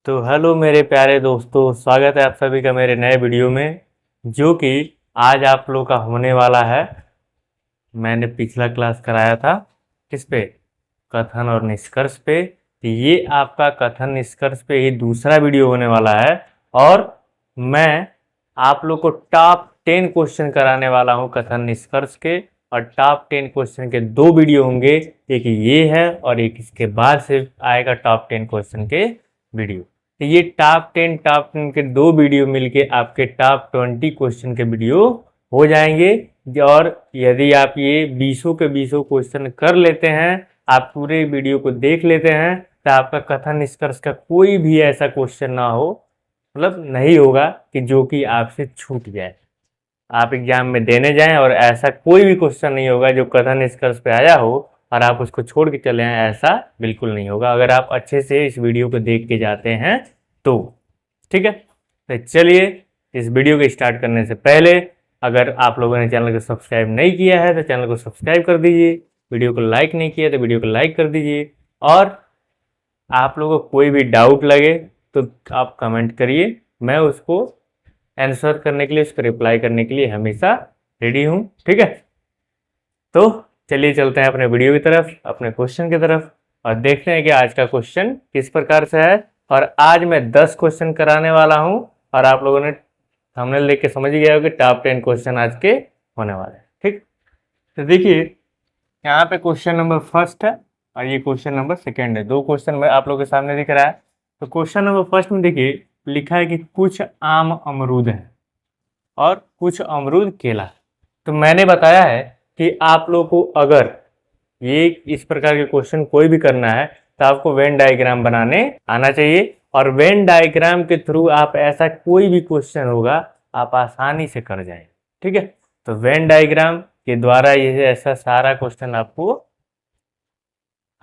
तो हेलो मेरे प्यारे दोस्तों, स्वागत है आप सभी का मेरे नए वीडियो में, जो कि आज आप लोग का होने वाला है। मैंने पिछला क्लास कराया था किस पे, कथन और निष्कर्ष पे। तो ये आपका कथन निष्कर्ष पे ही दूसरा वीडियो होने वाला है और मैं आप लोग को टॉप 10 क्वेश्चन कराने वाला हूँ कथन निष्कर्ष के। और टॉप 10 क्वेश्चन के दो वीडियो होंगे, एक ये है और एक इसके बाद से आएगा टॉप 10 क्वेश्चन के वीडियो। तो ये टॉप 10 के दो वीडियो मिलके आपके टॉप 20 क्वेश्चन के वीडियो हो जाएंगे। और यदि आप ये 20 के 20 क्वेश्चन कर लेते हैं, आप पूरे वीडियो को देख लेते हैं, तो आपका कथन निष्कर्ष का कोई भी ऐसा क्वेश्चन ना हो, मतलब नहीं होगा कि जो कि आपसे छूट जाए, आप एग्जाम में देने जाएं और ऐसा कोई भी क्वेश्चन नहीं होगा जो कथन निष्कर्ष पे आया हो और आप उसको छोड़ के चले आए। ऐसा बिल्कुल नहीं होगा अगर आप अच्छे से इस वीडियो को देख के जाते हैं तो। ठीक है, तो चलिए इस वीडियो को स्टार्ट करने से पहले अगर आप लोगों ने चैनल को सब्सक्राइब नहीं किया है तो चैनल को सब्सक्राइब कर दीजिए, वीडियो को लाइक नहीं किया तो वीडियो को लाइक कर दीजिए। और आप लोगों को कोई भी डाउट लगे तो आप कमेंट करिए, मैं उसको आंसर करने के लिए, उसको रिप्लाई करने के लिए हमेशा रेडी हूँ। ठीक है, तो चलिए चलते हैं अपने वीडियो की तरफ, अपने क्वेश्चन की तरफ, और देखते हैं कि आज का क्वेश्चन किस प्रकार से है। और आज मैं 10 क्वेश्चन कराने वाला हूँ और आप लोगों ने थंबनेल देख के समझ ही गया हो कि टॉप 10 क्वेश्चन आज के होने वाले हैं। ठीक, तो देखिए यहाँ पे क्वेश्चन नंबर फर्स्ट है और ये क्वेश्चन नंबर सेकेंड है। दो क्वेश्चन में आप लोगों के सामने दिख रहा है। तो क्वेश्चन नंबर फर्स्ट में देखिए लिखा है कि कुछ आम अमरूद है और कुछ अमरूद केला है। तो मैंने बताया है कि आप लोग को अगर ये इस प्रकार के क्वेश्चन कोई भी करना है तो आपको वेन डायग्राम बनाने आना चाहिए, और वेन डायग्राम के थ्रू आप ऐसा कोई भी क्वेश्चन होगा आप आसानी से कर जाएंगे। ठीक है, तो वेन डायग्राम के द्वारा ये ऐसा सारा क्वेश्चन आपको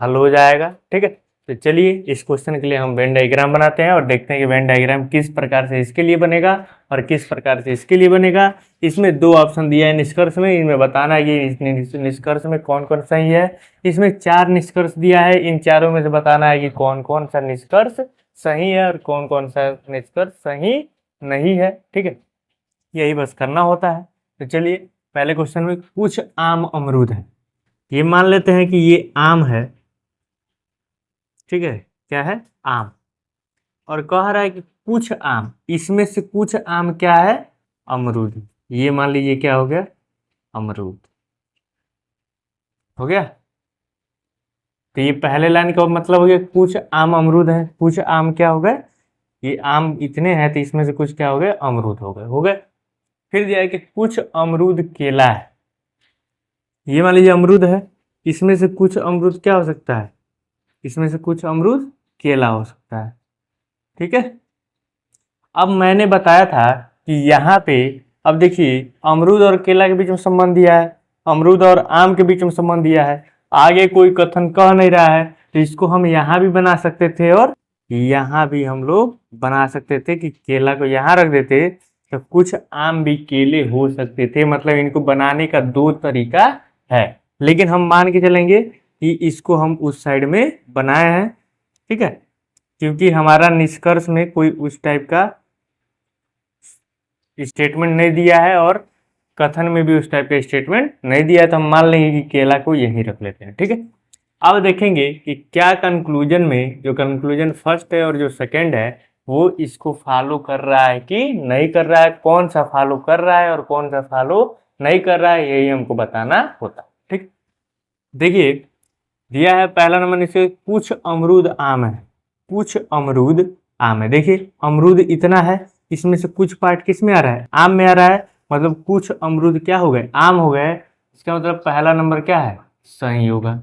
हल हो जाएगा। ठीक है, तो चलिए इस क्वेश्चन के लिए हम वेन डायग्राम बनाते हैं और देखते हैं कि वेन डायग्राम किस प्रकार से इसके लिए बनेगा और किस प्रकार से इसके लिए बनेगा। इसमें दो ऑप्शन दिया है निष्कर्ष में, इनमें बताना है कि इस निष्कर्ष में कौन कौन सही है। इसमें 4 निष्कर्ष दिया है, इन चारों में से बताना है कि कौन कौन सा निष्कर्ष सही है और कौन कौन सा निष्कर्ष सही नहीं है। ठीक है, यही बस करना होता है। तो चलिए पहले क्वेश्चन में कुछ आम अमरूद है, ये मान लेते हैं कि ये आम है। ठीक है, क्या है, आम। और कह रहा है कि कुछ आम, इसमें से कुछ आम क्या है, अमरूद। ये मान लीजिए क्या हो गया, अमरूद हो गया। तो ये पहले लाइन का मतलब हो गया कुछ आम अमरूद है, कुछ आम क्या हो गए, ये आम इतने हैं तो इसमें से कुछ क्या हो गए, अमरूद हो गए, हो गए। फिर दिया है कि कुछ अमरूद केला है, ये मान लीजिए अमरूद है, इसमें से कुछ अमरूद क्या हो सकता है, इसमें से कुछ अमरूद केला हो सकता है। ठीक है, अब मैंने बताया था कि यहाँ पे अब देखिए अमरूद और केला के बीच में संबंध दिया है, अमरूद और आम के बीच में संबंध दिया है, आगे कोई कथन कह नहीं रहा है, तो इसको हम यहाँ भी बना सकते थे और यहाँ भी हम लोग बना सकते थे कि केला को यहाँ रख देते तो कुछ आम भी केले हो सकते थे। मतलब इनको बनाने का दो तरीका है, लेकिन हम मान के चलेंगे कि इसको हम उस साइड में बनाए हैं। ठीक है, क्योंकि हमारा निष्कर्ष में कोई उस टाइप का स्टेटमेंट नहीं दिया है और कथन में भी उस टाइप का स्टेटमेंट नहीं दिया है, तो हम मान लेंगे कि केला को यहीं रख लेते हैं। ठीक है, अब देखेंगे कि क्या कंक्लूजन में, जो कंक्लूजन फर्स्ट है और जो सेकंड है वो इसको फॉलो कर रहा है कि नहीं कर रहा है, कौन सा फॉलो कर रहा है और कौन सा फॉलो नहीं कर रहा है, यही हमको बताना होता। ठीक, देखिए दिया है पहला नंबर नीचे कुछ अमरूद आम है, कुछ अमरूद आम है। देखिए अमरूद इतना है, इसमें से कुछ पार्ट किस में आ रहा है, आम में आ रहा है, मतलब कुछ अमरूद क्या हो गए, आम हो गए। इसका मतलब पहला नंबर क्या है, सही होगा।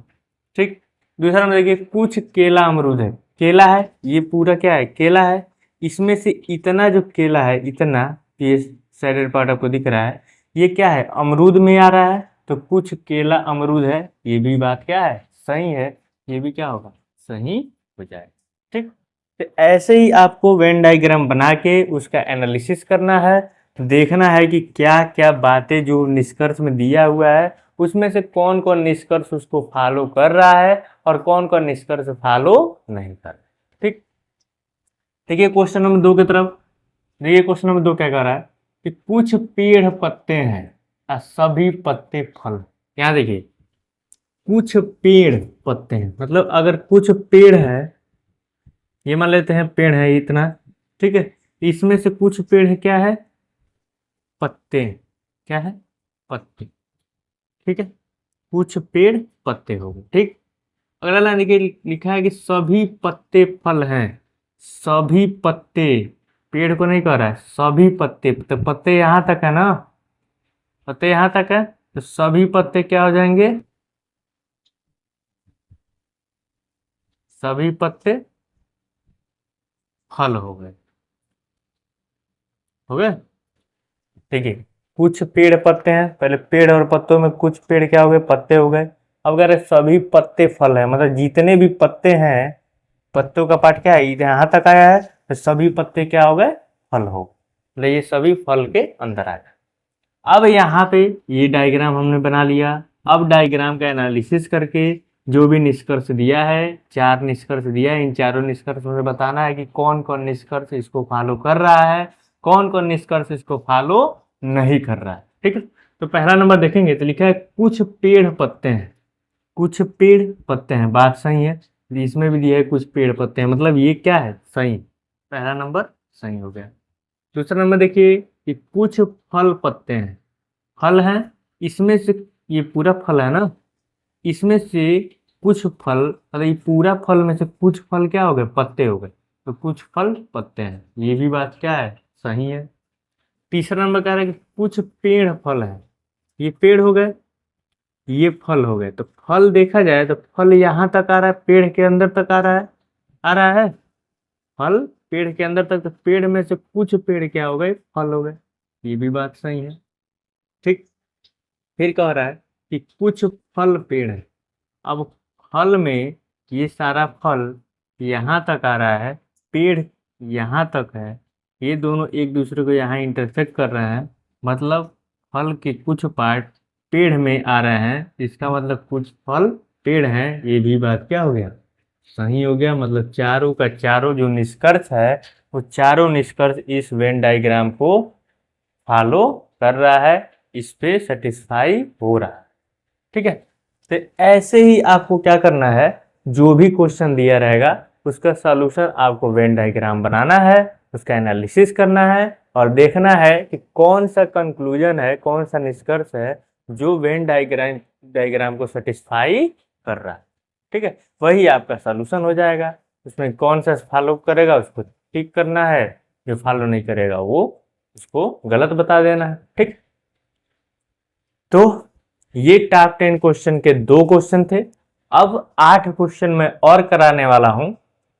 ठीक, दूसरा नंबर देखिए कुछ केला अमरूद है, केला है, ये पूरा क्या है, केला है। इसमें से इतना जो केला है, इतना ये साइडेड पार्ट आपको दिख रहा है, ये क्या है, अमरूद में आ रहा है, तो कुछ केला अमरूद है, ये भी बात क्या है, सही है, ये भी क्या होगा, सही हो जाएगा। ठीक, तो ऐसे ही आपको वेन डायग्राम बना के उसका एनालिसिस करना है, देखना है कि क्या क्या बातें जो निष्कर्ष में दिया हुआ है उसमें से कौन कौन निष्कर्ष उसको फॉलो कर रहा है और कौन कौन निष्कर्ष फॉलो नहीं कर रहा है। ठीक, देखिए क्वेश्चन नंबर 2 की तरफ। देखिए क्वेश्चन नंबर 2 क्या कह रहा है कि कुछ पेड़ पत्ते हैं और सभी पत्ते फल। यहाँ देखिए कुछ पेड़ पत्ते हैं, मतलब अगर कुछ पेड़ है, ये मान लेते हैं पेड़ है इतना, ठीक है, इसमें से कुछ पेड़ है क्या है, पत्ते। क्या है, पत्ते। ठीक है, कुछ पेड़ पत्ते हो गए। ठीक, अगला लाइन देखिए लिखा है कि सभी पत्ते फल हैं। सभी पत्ते, पेड़ को नहीं कह रहा है, सभी पत्ते, तो पत्ते यहां तक है ना, पत्ते यहां तक है, तो सभी पत्ते क्या हो जाएंगे, सभी पत्ते फल हो गए। हो गए, देखिए कुछ पेड़ पत्ते हैं, पहले पेड़ और पत्तों में कुछ पेड़ क्या हो गए, पत्ते हो गए। अब अगर सभी पत्ते फल है, मतलब जितने भी पत्ते हैं, पत्तों का पार्ट क्या है, यहाँ तक आया है, तो सभी पत्ते क्या हो गए, फल हो, मतलब ये सभी फल के अंदर आ गए। अब यहाँ पे ये डायग्राम हमने बना लिया। अब डायग्राम का एनालिसिस करके जो भी निष्कर्ष दिया है, 4 निष्कर्ष दिया है, इन चारों निष्कर्षों से बताना है कि कौन कौन निष्कर्ष इसको फॉलो कर रहा है, कौन कौन निष्कर्ष इसको फॉलो नहीं कर रहा है। ठीक है, तो पहला नंबर देखेंगे तो लिखा है कुछ पेड़ पत्ते हैं। कुछ पेड़ पत्ते हैं, बात सही है, इसमें भी दिया है कुछ पेड़ पत्ते हैं, मतलब ये क्या है, सही। पहला नंबर सही हो गया। दूसरा नंबर देखिए कि कुछ फल पत्ते हैं, फल हैं, इसमें से ये पूरा फल है ना, इसमें से कुछ फल, मतलब ये पूरा फल में से कुछ फल क्या हो गए, पत्ते हो गए, तो कुछ फल पत्ते हैं, ये भी बात क्या है, सही है। तीसरा नंबर कह रहा है कि कुछ पेड़ फल है, ये पेड़ हो गए, ये फल हो गए, तो फल देखा जाए तो फल यहाँ तक आ रहा है, पेड़ के अंदर तक आ रहा है, आ रहा है फल पेड़ के अंदर तक, तो पेड़ में से कुछ पेड़ क्या हो गए, फल हो गए, ये भी बात सही है। ठीक, फिर कह रहा है कि कुछ फल पेड़ है। अब फल में ये सारा फल यहाँ तक आ रहा है, पेड़ यहाँ तक है, ये दोनों एक दूसरे को यहाँ इंटरसेक्ट कर रहे हैं, मतलब फल के कुछ पार्ट पेड़ में आ रहे हैं, इसका मतलब कुछ फल पेड़ हैं, ये भी बात क्या हो गया, सही हो गया। मतलब चारों का चारों जो निष्कर्ष है, वो चारों निष्कर्ष इस वेन डायग्राम को फॉलो कर रहा है, इस पे सेटिस्फाई हो रहा है। ठीक है, तो ऐसे ही आपको क्या करना है, जो भी क्वेश्चन दिया रहेगा उसका सॉल्यूशन आपको वेन डायग्राम बनाना है, उसका एनालिसिस करना है और देखना है कि कौन सा कंक्लूजन है, कौन सा निष्कर्ष है जो वेन डायग्राम को सेटिस्फाई कर रहा है। ठीक है, वही आपका सॉल्यूशन हो जाएगा। उसमें कौन सा फॉलो करेगा उसको ठीक करना है, जो फॉलो नहीं करेगा वो उसको गलत बता देना है। ठीक, तो ये टॉप 10 क्वेश्चन के 2 क्वेश्चन थे। अब 8 क्वेश्चन मैं और कराने वाला हूं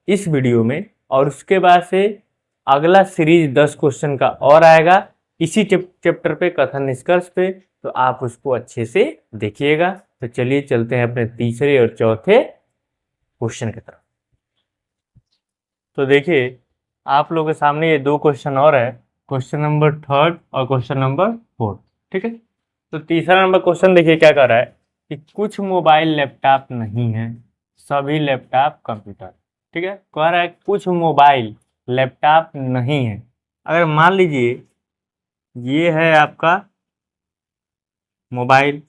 इस वीडियो में, और उसके बाद से अगला सीरीज 10 क्वेश्चन का और आएगा इसी चैप्टर पे, कथन निष्कर्ष पे, तो आप उसको अच्छे से देखिएगा। तो चलिए चलते हैं अपने तीसरे और चौथे क्वेश्चन की तरफ। तो देखिए आप लोगों के सामने ये 2 क्वेश्चन और है, क्वेश्चन नंबर 3 और क्वेश्चन नंबर 4। ठीक है, तो तीसरा नंबर क्वेश्चन देखिए क्या कर रहा है कि कुछ मोबाइल लैपटॉप नहीं है, सभी लैपटॉप कंप्यूटर। ठीक है, कह रहा है कुछ मोबाइल लैपटॉप नहीं है। अगर मान लीजिए ये है आपका मोबाइल,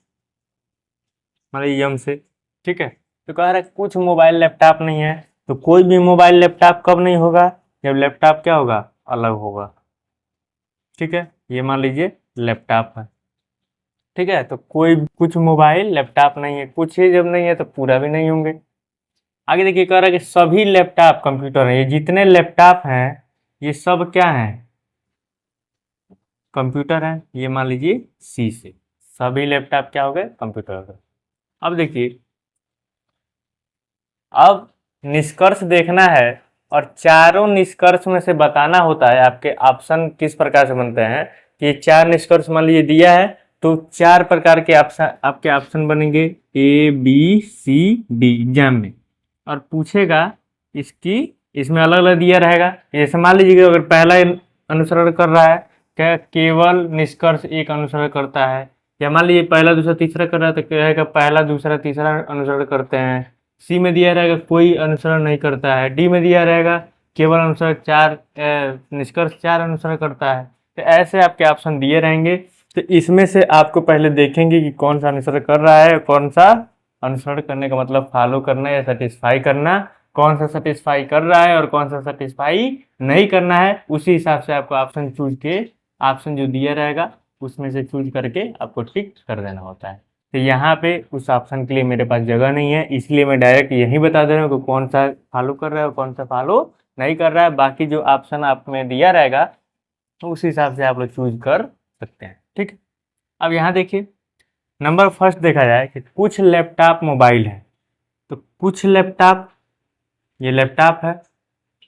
मतलब यम से, ठीक है, तो कह रहा है कुछ मोबाइल लैपटॉप नहीं है, तो कोई भी मोबाइल लैपटॉप कब नहीं होगा, जब लैपटॉप क्या होगा, अलग होगा। ठीक है, ये मान लीजिए लैपटॉप है, ठीक है, तो कोई कुछ मोबाइल लैपटॉप नहीं है, कुछ ही जब नहीं है तो पूरा भी नहीं होंगे। आगे देखिए कह रहा है कि सभी लैपटॉप कंप्यूटर हैं, ये जितने लैपटॉप हैं ये सब क्या हैं, कंप्यूटर हैं। ये मान लीजिए सी से सभी लैपटॉप क्या हो गए, कंप्यूटर हो गए। अब देखिए, अब निष्कर्ष देखना है और चारों निष्कर्ष में से बताना होता है आपके ऑप्शन किस प्रकार से बनते हैं। ये 4 निष्कर्ष मान लीजिए दिया है, तो 4 प्रकार के ऑप्शन आपके ऑप्शन बनेंगे A B C D exam में, और पूछेगा इसकी, इसमें अलग अलग दिया रहेगा। जैसे मान लीजिए अगर पहला अनुसरण कर रहा है, क्या केवल निष्कर्ष एक अनुसरण करता है, या मान लीजिए पहला दूसरा तीसरा कर रहा है तो कहेगा पहला दूसरा तीसरा अनुसरण करते हैं। सी में दिया रहेगा कोई अनुसरण नहीं करता है, डी में दिया रहेगा केवल अनुसरण चार निष्कर्ष चार अनुसरण करता है। तो ऐसे आपके ऑप्शन दिए रहेंगे। तो इसमें से आपको पहले देखेंगे कि कौन सा अनुसरण कर रहा है, कौन सा अनुसरण करने का मतलब फॉलो करना या सेटिस्फाई करना, कौन सा सेटिस्फाई कर रहा है और कौन सा सेटिस्फाई नहीं करना है। उसी हिसाब से आपको ऑप्शन चूज के ऑप्शन जो दिया रहेगा उसमें से चूज करके आपको टिक कर देना होता है। तो यहाँ पे उस ऑप्शन के लिए मेरे पास जगह नहीं है, इसलिए मैं डायरेक्ट यही बता दे रहा हूँ कि कौन सा फॉलो कर रहा है और कौन सा फॉलो नहीं कर रहा है। बाकी जो ऑप्शन आप में दिया रहेगा तो उस हिसाब से आप लोग चूज कर सकते हैं। ठीक है, अब यहाँ देखिए नंबर फर्स्ट देखा जाए कि कुछ लैपटॉप मोबाइल है। तो कुछ लैपटॉप, ये लैपटॉप है,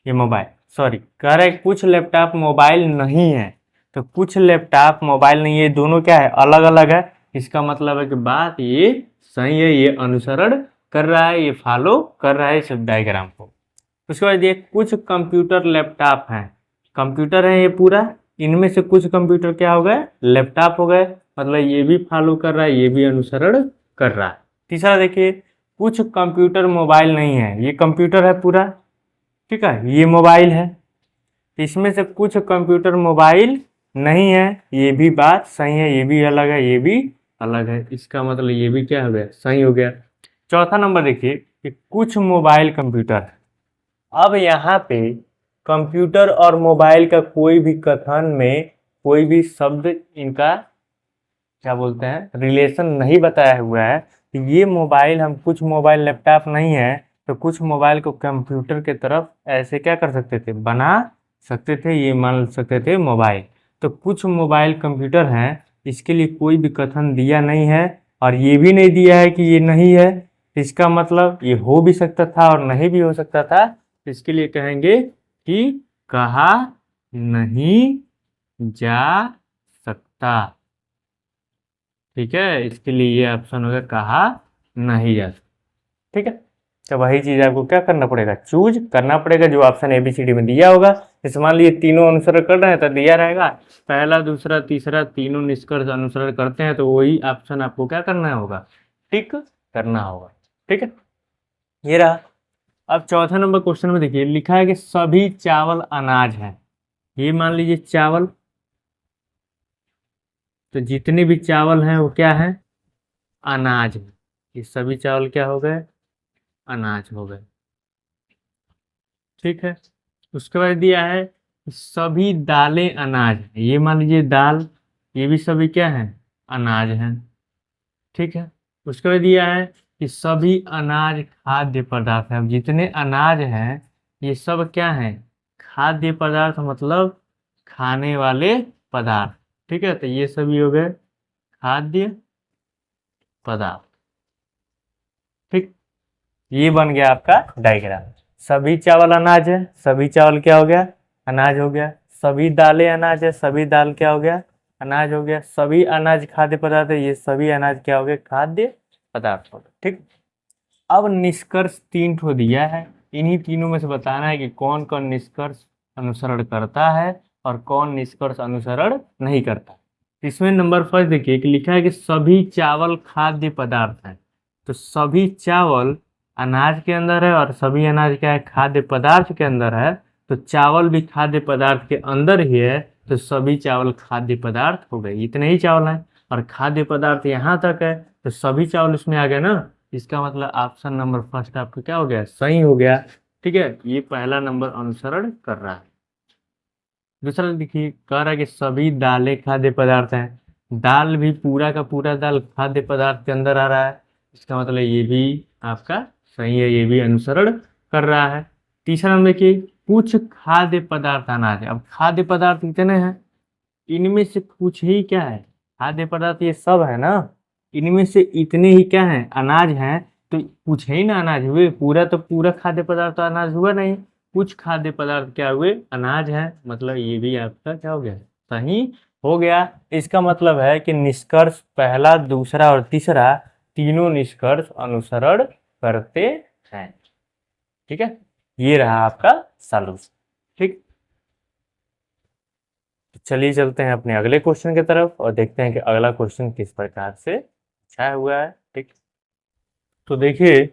ये मोबाइल, सॉरी कह रहा है कुछ लैपटॉप मोबाइल नहीं है। तो कुछ लैपटॉप मोबाइल नहीं है, दोनों क्या है, अलग अलग है। इसका मतलब है कि बात ये सही है, ये अनुसरण कर रहा है, ये फॉलो कर रहा है इस डायग्राम को। उसके बाद ये कुछ कंप्यूटर लैपटॉप हैं, कंप्यूटर है ये पूरा, इनमें से कुछ कंप्यूटर क्या हो गए, लैपटॉप हो गए, मतलब ये भी फॉलो कर रहा है, ये भी अनुसरण कर रहा है। तीसरा देखिए कुछ कंप्यूटर मोबाइल नहीं है, ये कंप्यूटर है पूरा, ठीक है, ये मोबाइल है। इसमें से कुछ कंप्यूटर मोबाइल नहीं है, ये भी बात सही है, ये भी अलग है, ये भी अलग है। इसका मतलब ये भी क्या हो गया, सही हो गया। चौथा नंबर देखिए कि कुछ मोबाइल कंप्यूटर है। अब यहाँ पे कंप्यूटर और मोबाइल का कोई भी कथन में कोई भी शब्द इनका क्या बोलते हैं रिलेशन नहीं बताया हुआ है। तो ये मोबाइल, हम कुछ मोबाइल लैपटॉप नहीं है तो कुछ मोबाइल को कंप्यूटर के तरफ ऐसे क्या कर सकते थे, बना सकते थे, ये मान सकते थे मोबाइल। तो कुछ मोबाइल कंप्यूटर हैं, इसके लिए कोई भी कथन दिया नहीं है और ये भी नहीं दिया है कि ये नहीं है। इसका मतलब ये हो भी सकता था और नहीं भी हो सकता था। इसके लिए कहेंगे कि कहा नहीं जा सकता। ठीक है, इसके लिए ये ऑप्शन होगा कहा नहीं जा सकता। ठीक है, तो वही चीज आपको क्या करना पड़ेगा, चूज करना पड़ेगा जो ऑप्शन ABCD में दिया होगा। जैसे मान लीजिए तीनों अनुसरण कर रहे हैं तो दिया रहेगा पहला दूसरा तीसरा तीनों निष्कर्ष अनुसरण करते हैं, तो वही ऑप्शन आपको क्या करना होगा, टिक करना होगा। ठीक है, ये रहा। अब चौथा नंबर क्वेश्चन में देखिए लिखा है कि सभी चावल अनाज है। ये मान लीजिए चावल, तो जितने भी चावल हैं वो क्या है, अनाज है। ये सभी चावल क्या हो गए, अनाज हो गए। ठीक है, उसके बाद दिया है सभी दालें अनाज है। ये मान लीजिए दाल, ये भी सभी क्या है, अनाज हैं। ठीक है, उसके बाद दिया है कि सभी अनाज खाद्य पदार्थ है। अब जितने अनाज हैं ये सब क्या हैं, खाद्य पदार्थ, मतलब खाने वाले पदार्थ। ठीक है, तो ये सभी हो गए खाद्य पदार्थ। ठीक, ये बन गया आपका डायग्राम। सभी चावल अनाज है, सभी चावल क्या हो गया, अनाज हो गया। सभी दालें अनाज है, सभी दाल क्या हो गया, अनाज हो गया। सभी अनाज खाद्य पदार्थ है, ये सभी अनाज क्या हो गए, खाद्य पदार्थ हो गए। ठीक, अब निष्कर्ष तीन ठो दिया है, इन्हीं तीनों में से बताना है कि कौन कौन निष्कर्ष अनुसरण करता है और कौन निष्कर्ष अनुसरण नहीं करता। इसमें नंबर फर्स्ट देखिए कि लिखा है कि सभी चावल खाद्य पदार्थ है। तो सभी चावल अनाज के अंदर है और सभी अनाज क्या है, खाद्य पदार्थ के अंदर है। तो चावल भी खाद्य पदार्थ के अंदर ही है, तो सभी चावल खाद्य पदार्थ हो गए। इतने ही चावल हैं और खाद्य पदार्थ यहाँ तक है, तो सभी चावल इसमें आ गए ना। इसका मतलब ऑप्शन नंबर फर्स्ट आपको क्या हो गया, सही हो गया। ठीक है, ये पहला नंबर अनुसरण कर रहा है। दूसरा देखिए कह रहा है कि सभी दालें खाद्य पदार्थ हैं। दाल भी पूरा का पूरा दाल खाद्य पदार्थ के अंदर आ रहा है, इसका मतलब ये भी आपका सही है, ये भी अनुसरण कर रहा है। तीसरा नंबर देखिए कुछ खाद्य पदार्थ अनाज है। अब खाद्य पदार्थ कितने हैं, इनमें से कुछ ही क्या है, खाद्य पदार्थ ये सब है ना, इनमें से इतने ही क्या है, अनाज हैं। तो कुछ ही ना अनाज हुए, पूरा तो पूरा खाद्य पदार्थ तो अनाज हुआ नहीं। कुछ खाद्य पदार्थ क्या हुए, अनाज है, मतलब ये भी आपका क्या हो गया, सही हो गया। इसका मतलब है कि निष्कर्ष पहला दूसरा और तीसरा तीनों निष्कर्ष अनुसरण करते हैं। ठीक है, ये रहा आपका सॉल्यूशन। ठीक, तो चलिए चलते हैं अपने अगले क्वेश्चन की तरफ और देखते हैं कि अगला क्वेश्चन किस प्रकार से छाया हुआ है। ठीक, तो देखिए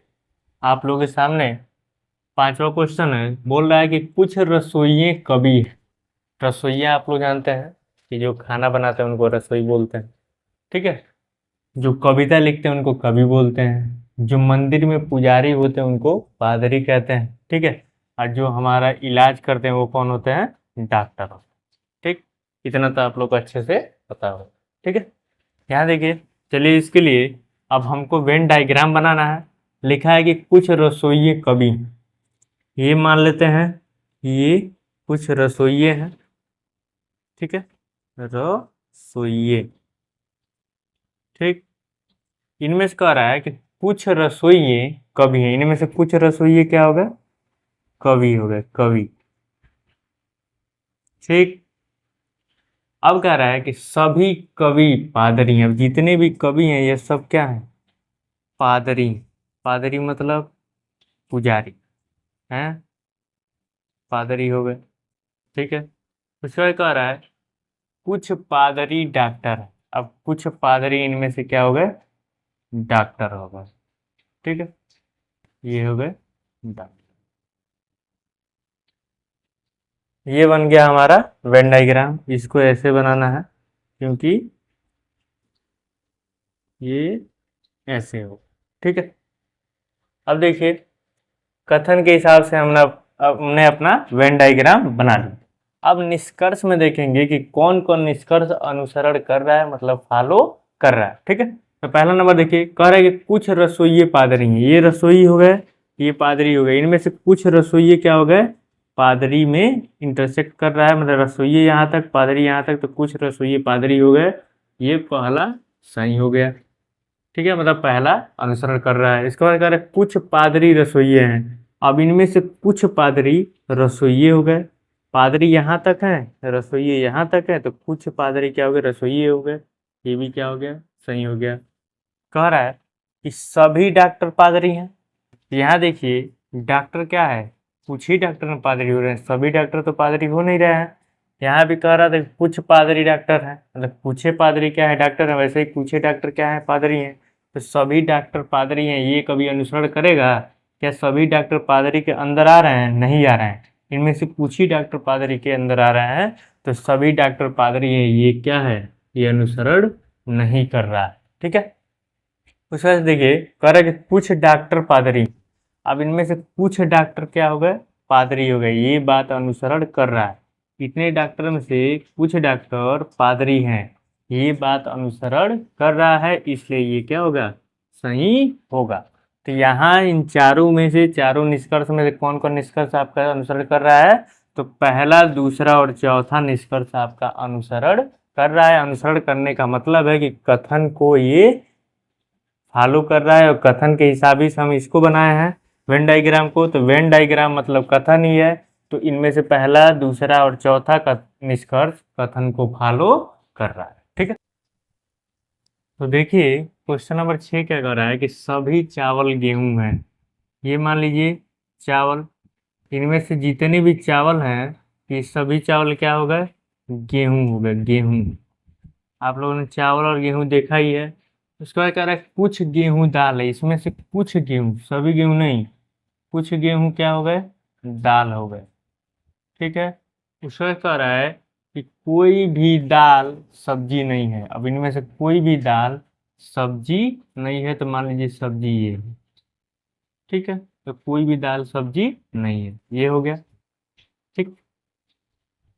आप लोगों के सामने 5वां क्वेश्चन है, बोल रहा है कि कुछ रसोइये कवि हैं। रसोइया आप लोग जानते हैं कि जो खाना बनाते हैं उनको रसोई बोलते हैं, ठीक है। जो कविता लिखते हैं उनको कवि बोलते हैं। जो मंदिर में पुजारी होते हैं उनको पादरी कहते हैं, ठीक है। और जो हमारा इलाज करते हैं वो कौन होते हैं? डॉक्टर होते हैं, ठीक। इतना तो आप लोग को अच्छे से पता हो, ठीक है। यहाँ देखिए, चलिए इसके लिए अब हमको वेन डायग्राम बनाना है। लिखा है कि कुछ रसोइये कवि, ये मान लेते हैं ये कुछ रसोइये हैं, ठीक है, रसोइये, ठीक। इनमें से कह रहा है कि कुछ रसोइये कवि हैं। इनमें से कुछ रसोइये क्या हो गए? कवि हो गए, कवि, ठीक। अब कह रहा है कि सभी कवि पादरी हैं। जितने भी कवि हैं ये सब क्या हैं? पादरी। पादरी मतलब पुजारी हैं, पादरी हो गए, ठीक है। उसके बाद कह रहा है कुछ पादरी डॉक्टर है। अब कुछ पादरी इनमें से क्या हो गए? डॉक्टर हो गए, ठीक है। ये हो गए डॉक्टर। ये बन गया हमारा वेन डायग्राम। इसको ऐसे बनाना है क्योंकि ये ऐसे हो, ठीक है। अब देखिए, कथन के हिसाब से हमने अपना वेन डायग्राम बना लिया। अब निष्कर्ष में देखेंगे कि कौन कौन निष्कर्ष अनुसरण कर रहा है, मतलब फॉलो कर रहा है, ठीक है। तो पहला नंबर देखिए, कह रहा है कि कुछ रसोइये पादरी हैं। ये रसोई हो गए, ये पादरी हो गए। इनमें से कुछ रसोइये क्या हो गए? पादरी में इंटरसेक्ट कर रहा है, मतलब रसोइये यहाँ तक, पादरी यहाँ तक, तो कुछ रसोइये पादरी हो गए। ये पहला सही हो गया, ठीक है, मतलब पहला अनुसरण कर रहा है। इसके बाद कह रहा है कुछ पादरी रसोइये हैं। अब इनमें से कुछ पादरी रसोइये हो गए। पादरी यहाँ तक है, रसोइये यहाँ तक है, तो कुछ पादरी क्या हो गए? रसोइये हो गए। ये भी क्या हो गया? सही हो गया। कह रहा है कि सभी डॉक्टर पादरी हैं। यहाँ देखिए, डॉक्टर क्या है? कुछ ही डॉक्टर में पादरी हो रहे हैं, सभी डॉक्टर तो पादरी हो नहीं रहे हैं। यहाँ भी कह रहा था कि कुछ पादरी डॉक्टर हैं, मतलब कुछ पादरी क्या है? डॉक्टर है। वैसे ही कुछ डॉक्टर क्या है? पादरी हैं। तो सभी डॉक्टर पादरी हैं, ये कभी अनुसरण करेगा क्या? सभी डॉक्टर पादरी के अंदर आ रहे हैं? नहीं आ रहे हैं। इनमें से कुछ ही डॉक्टर पादरी के अंदर आ रहे हैं, तो सभी डॉक्टर पादरी हैं, ये क्या है? ये अनुसरण नहीं कर रहा है, ठीक है। उसके बाद देखिए, कह रहा है कि कुछ डॉक्टर पादरी। अब इनमें से कुछ डॉक्टर क्या हो गए? पादरी हो गए। ये बात अनुसरण कर रहा है। इतने डॉक्टर में से कुछ डॉक्टर पादरी हैं, ये बात अनुसरण कर रहा है, इसलिए ये क्या होगा? सही होगा। तो यहाँ इन चारों में से, चारों निष्कर्ष में से कौन कौन निष्कर्ष आपका अनुसरण कर रहा है? तो पहला, दूसरा और चौथा निष्कर्ष आपका अनुसरण कर रहा है। अनुसरण करने का मतलब है कि कथन को ये फॉलो कर रहा है, और कथन के हिसाब से हम इसको बनाए हैं वेन डायग्राम को। तो वेन डायग्राम मतलब कथन ही है। तो इनमें से पहला, दूसरा और चौथा का निष्कर्ष कथन को फॉलो कर रहा है, ठीक है। तो देखिए, क्वेश्चन नंबर 6 क्या कर रहा है कि सभी चावल गेहूं हैं। ये मान लीजिए चावल, इनमें से जितने भी चावल हैं, ये सभी चावल क्या हो गए? गेहूं हो गए, गेहूं। आप लोगों ने चावल और गेहूं देखा ही है। उसके बाद कह रहा है कुछ गेहूं दाल है। इसमें से कुछ गेहूं, सभी गेहूं नहीं, कुछ गेहूं क्या हो गए? दाल हो गए, ठीक है। उसके बाद कह रहा है कि कोई भी दाल सब्जी नहीं है। अब इनमें से कोई भी दाल सब्जी नहीं है, तो मान लीजिए सब्जी ये है, ठीक है। तो कोई भी दाल सब्जी नहीं है, ये हो गया, ठीक।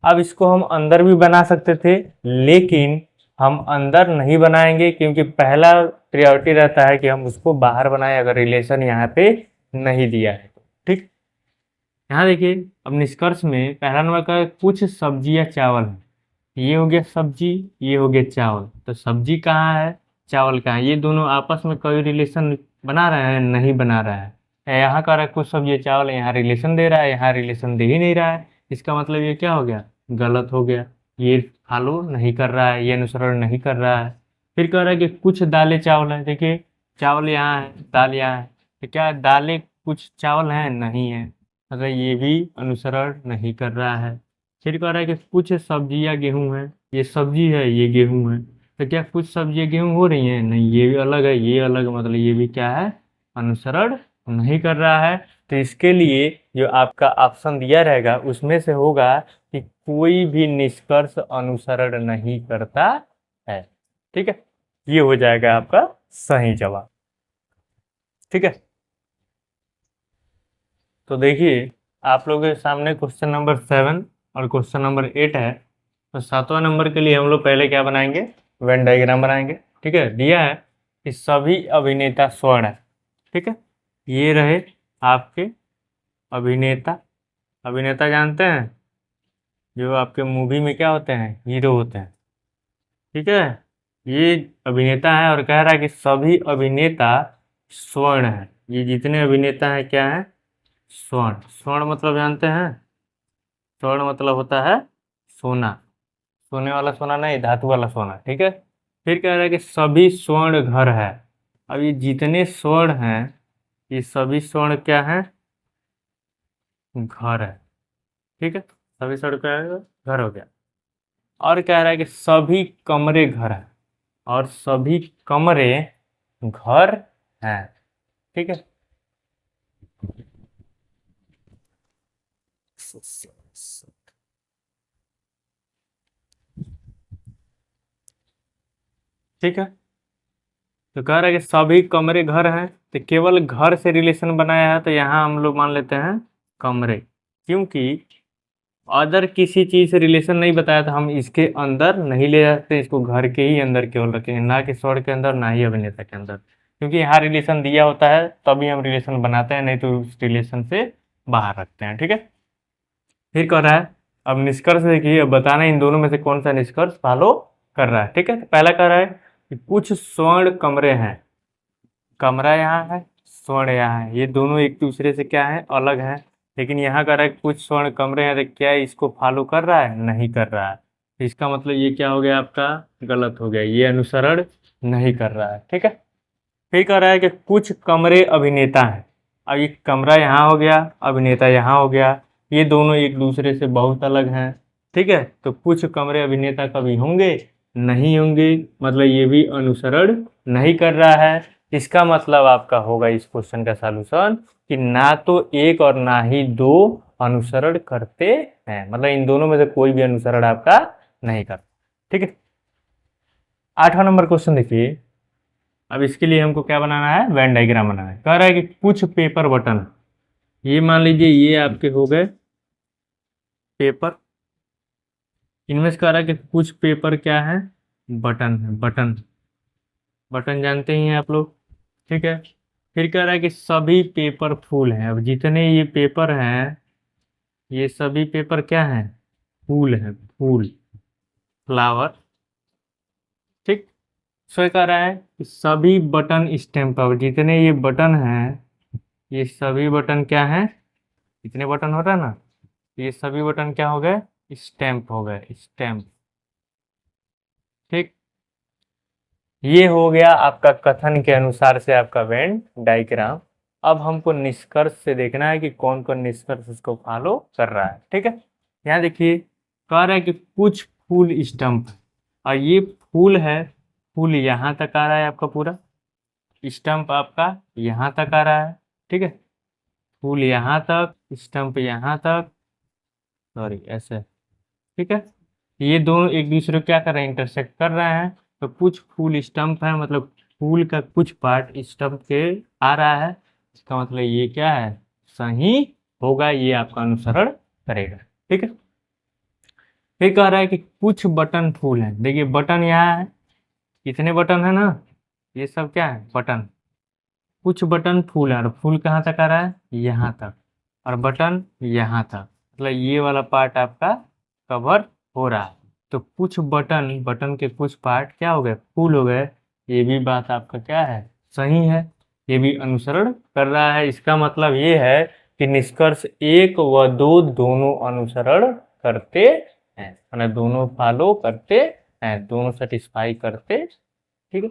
अब इसको हम अंदर भी बना सकते थे, लेकिन हम अंदर नहीं बनाएंगे क्योंकि पहला प्रायोरिटी रहता है कि हम उसको बाहर बनाएं, अगर रिलेशन यहाँ पे नहीं दिया है, ठीक। यहाँ देखिए, अब निष्कर्ष में पहला नंबर का कुछ सब्जियां चावल है। ये हो गया सब्जी, ये हो गया चावल। तो सब्जी कहाँ है, चावल कहाँ है? ये दोनों आपस में कोई रिलेशन बना रहे हैं? नहीं बना रहा है। यहाँ कह रहा है कुछ सब्जी चावल है, यहाँ रिलेशन दे रहा है, यहाँ रिलेशन दे ही नहीं रहा है। इसका मतलब ये क्या हो गया? गलत हो गया। ये फॉलो नहीं कर रहा है, ये अनुसरण नहीं कर रहा है। फिर कह रहा है कि कुछ दालें चावल है। देखिए, चावल यहाँ है, दाल यहाँ है, तो क्या दालें कुछ चावल हैं? नहीं है, मतलब ये भी अनुसरण नहीं कर रहा है। फिर कह रहा है कि कुछ सब्जियां गेहूं है। ये सब्जी है, ये गेहूं है, तो क्या कुछ सब्जियां गेहूं हो रही हैं? नहीं, ये भी अलग है, ये अलग है, मतलब ये भी क्या है? अनुसरण नहीं कर रहा है। तो इसके लिए जो आपका ऑप्शन दिया रहेगा उसमें से होगा कि कोई भी निष्कर्ष अनुसरण नहीं करता है। ठीक है, ये हो जाएगा आपका सही जवाब। ठीक है, तो देखिए आप लोगों के सामने क्वेश्चन नंबर 7 और क्वेश्चन नंबर 8 है। तो 7वां नंबर के लिए हम लोग पहले क्या बनाएंगे, वेन डायग्राम बनाएंगे। ठीक है, दिया है कि सभी अभिनेता स्वर्ण है। ठीक है, ये रहे आपके अभिनेता। अभिनेता जानते हैं, जो आपके मूवी में क्या होते हैं, हीरो होते हैं। ठीक है, ये अभिनेता है और कह रहा है कि सभी अभिनेता स्वर्ण है। ये जितने अभिनेता हैं क्या है, स्वर्ण। स्वर्ण मतलब जानते हैं, स्वर्ण मतलब होता है सोना। सोने वाला सोना नहीं, धातु वाला सोना। ठीक है, फिर कह रहा है कि सभी स्वर्ण घर है। अब ये जितने स्वर्ण हैं ये सभी स्वर्ण क्या है, घर है। ठीक है, सभी स्वर्ण क्या है, घर हो गया। और कह रहा है कि सभी कमरे घर है, और सभी कमरे घर हैं। ठीक है, ठीक है, तो कह रहा है कि सभी कमरे घर हैं। तो केवल घर से रिलेशन बनाया है तो यहाँ हम लोग मान लेते हैं कमरे, क्योंकि अदर किसी चीज से रिलेशन नहीं बताया तो हम इसके अंदर नहीं ले जाते, इसको घर के ही अंदर केवल रखेंगे, ना कि स्वर्ण के अंदर, ना ही अभिनेता के अंदर। क्योंकि यहाँ रिलेशन दिया होता है तभी हम रिलेशन बनाते हैं, नहीं तो उस रिलेशन से बाहर रखते हैं। ठीक है, फिर कह रहा है अब निष्कर्ष देखिए, अब बताना इन दोनों में से कौन सा निष्कर्ष फॉलो कर रहा है। ठीक है, तो पहला कह रहा है कि कुछ स्वर्ण कमरे हैं। कमरा यहाँ है, स्वर्ण यहाँ है, ये दोनों एक दूसरे से क्या है, अलग है। लेकिन यहाँ कह रहा है कि कुछ स्वर्ण कमरे हैं, तो क्या इसको फॉलो कर रहा है, नहीं कर रहा है। तो इसका मतलब ये क्या हो गया आपका, गलत हो गया, ये अनुसरण नहीं कर रहा है। ठीक है, फिर कह रहा है कि कुछ कमरे अभिनेता हैं। अब ये कमरा यहाँ हो गया, अभिनेता यहाँ हो गया, ये दोनों एक दूसरे से बहुत अलग हैं। ठीक है, तो कुछ कमरे अभिनेता कभी होंगे, नहीं होंगे, मतलब ये भी अनुसरण नहीं कर रहा है। इसका मतलब आपका होगा इस क्वेश्चन का सॉल्यूशन कि ना तो एक और ना ही दो अनुसरण करते हैं, मतलब इन दोनों में से कोई भी अनुसरण आपका नहीं करता। ठीक है, 8वां नंबर क्वेश्चन देखिए। अब इसके लिए हमको क्या बनाना है, वेन डायग्राम बनाना है। कह रहा है कि कुछ पेपर बटन, ये मान लीजिए ये आपके हो गए पेपर, इनमें से कह रहा है कि कुछ पेपर क्या है, बटन है। बटन, बटन जानते ही हैं आप लोग। ठीक है, फिर कह रहा है कि सभी पेपर फूल हैं। अब जितने ये पेपर हैं ये सभी पेपर क्या हैं, फूल हैं, फूल, फ्लावर। ठीक, सो कह रहा है कि सभी बटन स्टैम्प, अब जितने ये बटन हैं ये सभी बटन क्या हैं, इतने बटन हो रहा है ना, ये सभी बटन क्या हो गए, स्टैम्प हो गए, स्टैम्प। ठीक, ये हो गया आपका कथन के अनुसार से आपका वेन डायग्राम। अब हमको निष्कर्ष से देखना है कि कौन कौन निष्कर्ष इसको फॉलो कर रहा है। ठीक है, यहाँ देखिए कह रहा है कि कुछ फूल स्टम्प है, और ये फूल है, फूल यहाँ तक आ रहा है आपका पूरा, स्टम्प आपका यहाँ तक आ रहा है। ठीक है, फूल यहाँ तक, स्टम्प यहाँ तक, सॉरी ऐसे। ठीक है, ये दोनों एक दूसरे को क्या कर रहे हैं, इंटरसेक्ट कर रहे हैं। तो कुछ फूल स्टम्प है, मतलब फूल का कुछ पार्ट स्टम्प के आ रहा है, इसका मतलब ये क्या है, सही होगा, ये आपका अनुसरण करेगा। ठीक है, फिर कह रहा है कि कुछ बटन फूल हैं। देखिए बटन यहाँ है, इतने बटन है ना, ये सब क्या है, बटन। कुछ बटन फूल है, और फूल कहाँ तक आ रहा है, यहाँ तक, और बटन यहाँ तक, मतलब ये वाला पार्ट आपका कवर हो रहा है। तो कुछ बटन, बटन के कुछ पार्ट क्या हो गए, फूल हो गए, ये भी बात आपका क्या है, सही है, ये भी अनुसरण कर रहा है। इसका मतलब ये है कि निष्कर्ष 1 व 2 दोनों अनुसरण करते हैं, मतलब दोनों फॉलो करते हैं, दोनों सेटिस्फाई करते। ठीक है,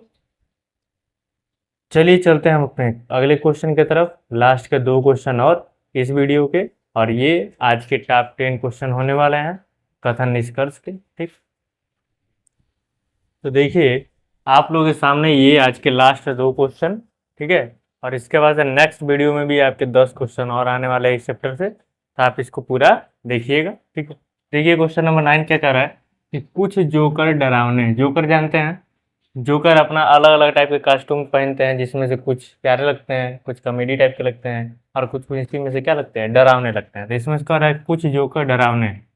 चलिए चलते हैं हम अपने अगले क्वेश्चन की तरफ। लास्ट के 2 क्वेश्चन और इस वीडियो के, और ये आज के टॉप 10 क्वेश्चन होने वाले हैं कथन निष्कर्ष के। ठीक, तो देखिए आप लोगों के सामने ये आज के लास्ट 2 क्वेश्चन। ठीक है, और इसके बाद से नेक्स्ट वीडियो में भी आपके 10 क्वेश्चन और आने वाले हैं इस चैप्टर से, तो आप इसको पूरा देखिएगा। ठीक है, देखिए क्वेश्चन नंबर 9 क्या कह रहा है कि कुछ जोकर डरावने हैं। जोकर जानते हैं, जोकर अपना अलग अलग टाइप के कॉस्ट्यूम पहनते हैं, जिसमें से कुछ प्यारे लगते हैं, कुछ कॉमेडी टाइप के लगते हैं, और कुछ कुछ इसमें से क्या लगते हैं, डरावने लगते हैं। तो इसमें से कह रहा है कुछ जोकर डरावने हैं।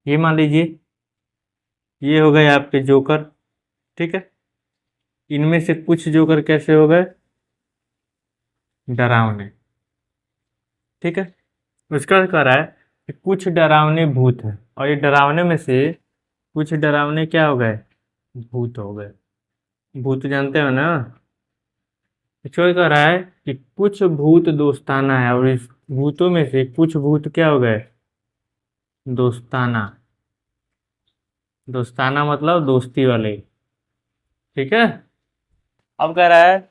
ये मान लीजिए ये हो गए आपके जोकर, ठीक है। इनमें से कुछ जोकर कैसे हो गए, डरावने, ठीक है। उसका कह रहा है कि कुछ डरावने भूत हैं, और ये डरावने में से कुछ डरावने क्या हो गए, भूत हो गए। भूत जानते हो ना। ईश्वर कह रहा है कि कुछ भूत दोस्ताना है, और इस भूतों में से कुछ भूत क्या हो गए, दोस्ताना। दोस्ताना मतलब दोस्ती वाले, ठीक है। अब कह रहा है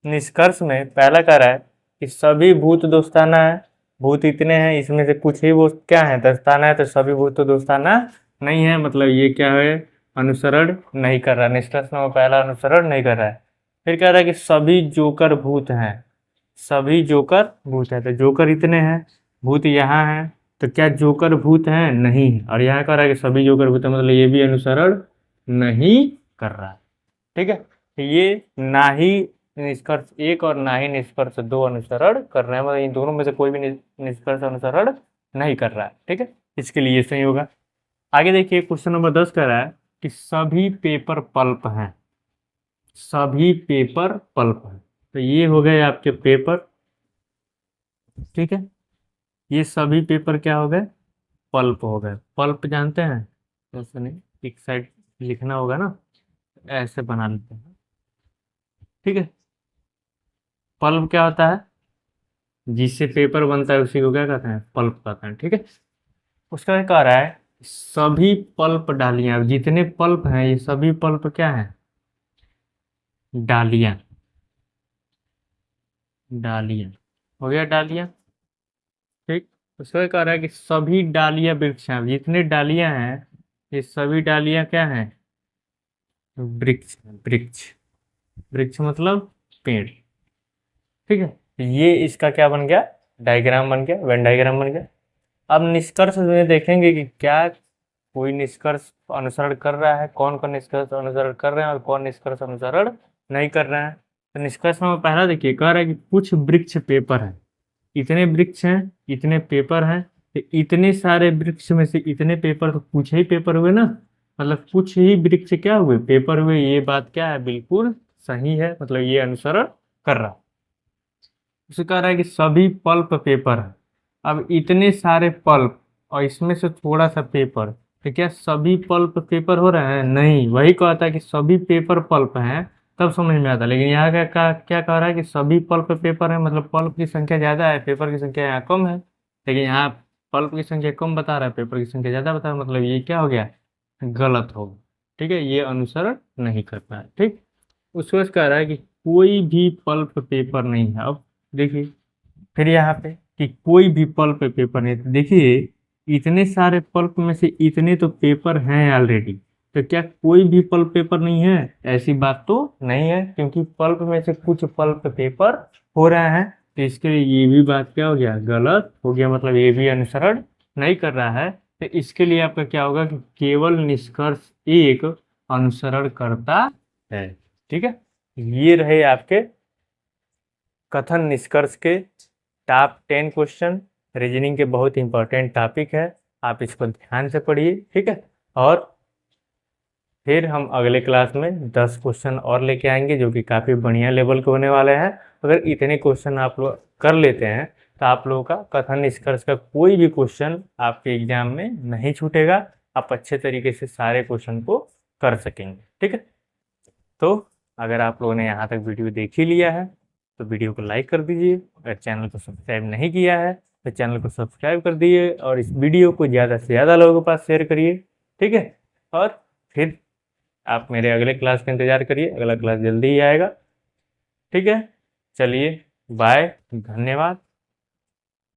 निष्कर्ष में पहला कह रहा है कि सभी भूत दोस्ताना है। भूत इतने हैं, इसमें से कुछ ही वो क्या है, दोस्ताना है, तो सभी भूत तो दोस्ताना नहीं है, मतलब ये क्या है, अनुसरण नहीं कर रहा। निष्कर्ष में वो पहला अनुसरण नहीं कर रहा है। फिर कह रहा है कि सभी जोकर भूत हैं। सभी जोकर भूत है, तो जोकर इतने हैं, भूत यहाँ है, तो क्या जोकर भूत हैं, नहीं है। और यहाँ कह रहा है कि सभी जोकर भूत है, मतलब ये भी अनुसरण नहीं कर रहा है, ठीक है। तो ये ना ही निष्कर्ष 1 और ना ही निष्कर्ष 2 अनुसरण कर रहे हैं, मतलब इन दोनों में से कोई भी निष्कर्ष अनुसरण नहीं कर रहा है, ठीक है। इसके लिए सही होगा। आगे देखिए क्वेश्चन नंबर 10 कह रहा है कि सभी पेपर पल्प हैं। सभी पेपर पल्प हैं, तो ये हो गए आपके पेपर, ठीक है। ये सभी पेपर क्या हो गए, पल्प हो गए। पल्प जानते हैं, ऐसे नहीं, एक साइड लिखना होगा ना, ऐसे बना लेते हैं, ठीक है। पल्प क्या होता है, जिससे पेपर बनता है उसी को क्या कहते हैं, पल्प कहते हैं, ठीक है। उसका क्या कह रहा है, सभी पल्प डालियां, जितने पल्प हैं ये सभी पल्प क्या है, डालियां। डालियां हो गया, डालियां, ठीक। उसका कह रहा है कि सभी डालियां वृक्ष हैं। जितने डालियां हैं ये सभी डालियां क्या हैं, वृक्ष। वृक्ष, वृक्ष मतलब पेड़, ठीक है। ये इसका क्या बन गया, डायग्राम बन गया, वेन डायग्राम बन गया। अब निष्कर्ष में देखेंगे कि क्या कोई निष्कर्ष अनुसरण कर रहा है, कौन कौन निष्कर्ष अनुसरण कर रहे हैं और कौन निष्कर्ष अनुसरण नहीं कर रहे हैं। तो निष्कर्ष में पहला देखिए कह रहा है कि कुछ वृक्ष पेपर है। इतने वृक्ष हैं, इतने पेपर हैं, तो इतने सारे वृक्ष में से इतने पेपर, तो कुछ ही पेपर हुए ना, मतलब कुछ ही वृक्ष क्या हुए, पेपर हुए। ये बात क्या है, बिल्कुल सही है, मतलब ये अनुसरण कर रहा है। उसे कह रहा है कि सभी पल्प पेपर है। अब इतने सारे पल्प और इसमें से थोड़ा सा पेपर, तो क्या सभी पल्प पेपर हो रहे हैं, नहीं। वही कहता है कि सभी पेपर पल्प हैं, तब समझ में आता। लेकिन यहाँ क्या कह रहा है कि सभी पल्प पेपर है, मतलब पल्प की संख्या ज़्यादा है, पेपर की संख्या यहाँ कम है। लेकिन यहाँ पल्प की संख्या कम बता रहा है, पेपर की संख्या ज़्यादा बता रहा है, मतलब ये क्या हो गया, गलत हो गया, ठीक है। ये अनुसरण नहीं करता है, ठीक। उसके बाद कह रहा है कि कोई भी पल्प पेपर नहीं है। अब देखिए फिर यहाँ पे कि कोई भी पल्प पेपर नहीं, तो देखिए इतने सारे पल्प में से इतने तो पेपर हैं ऑलरेडी, तो क्या कोई भी पल्प पेपर नहीं है, ऐसी बात तो नहीं है, क्योंकि पल्प में से कुछ पल्प पेपर हो रहा है। तो इसके लिए ये भी बात क्या हो गया, गलत हो गया, मतलब ये भी अनुसरण नहीं कर रहा है। तो इसके लिए आपका क्या होगा कि केवल निष्कर्ष 1 अनुसरण करता है, ठीक है। ये रहे आपके कथन निष्कर्ष के टॉप 10 क्वेश्चन। रीजनिंग के बहुत इंपॉर्टेंट टॉपिक है, आप इसको ध्यान से पढ़िए, ठीक है। और फिर हम अगले क्लास में 10 क्वेश्चन और लेके आएंगे, जो कि काफ़ी बढ़िया लेवल के होने वाले हैं। अगर इतने क्वेश्चन आप लोग कर लेते हैं तो आप लोगों का कथन निष्कर्ष का कोई भी क्वेश्चन आपके एग्जाम में नहीं छूटेगा। आप अच्छे तरीके से सारे क्वेश्चन को कर सकेंगे, ठीक है। तो अगर आप लोगों ने यहाँ तक वीडियो देख ही लिया है तो वीडियो को लाइक कर दीजिए। अगर चैनल को सब्सक्राइब नहीं किया है तो चैनल को सब्सक्राइब कर दीजिए, और इस वीडियो को ज़्यादा से ज़्यादा लोगों के पास शेयर करिए, ठीक है। और फिर आप मेरे अगले क्लास का इंतज़ार करिए, अगला क्लास जल्दी ही आएगा, ठीक है। चलिए बाय, धन्यवाद।